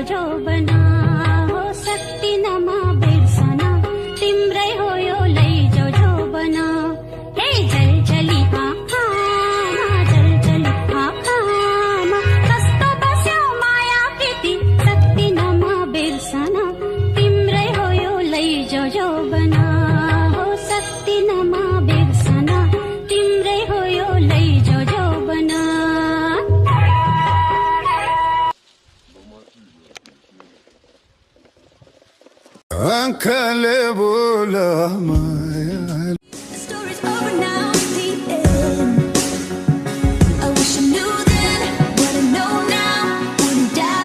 जो बना हो शक्ति नमा बिरसना तिम्रै हो यो लैजाऊ जो बना हे जलजली आँखामा जलजली आँखामा कस्तो बस्यो माया प्रीति शक्ति नमा बिरसना तिम्रै हो यो लैजाऊ जो बना हो शक्ति नमा बिरसना तिम्रै हो यो लैजाऊ जो बना Ankale bola maya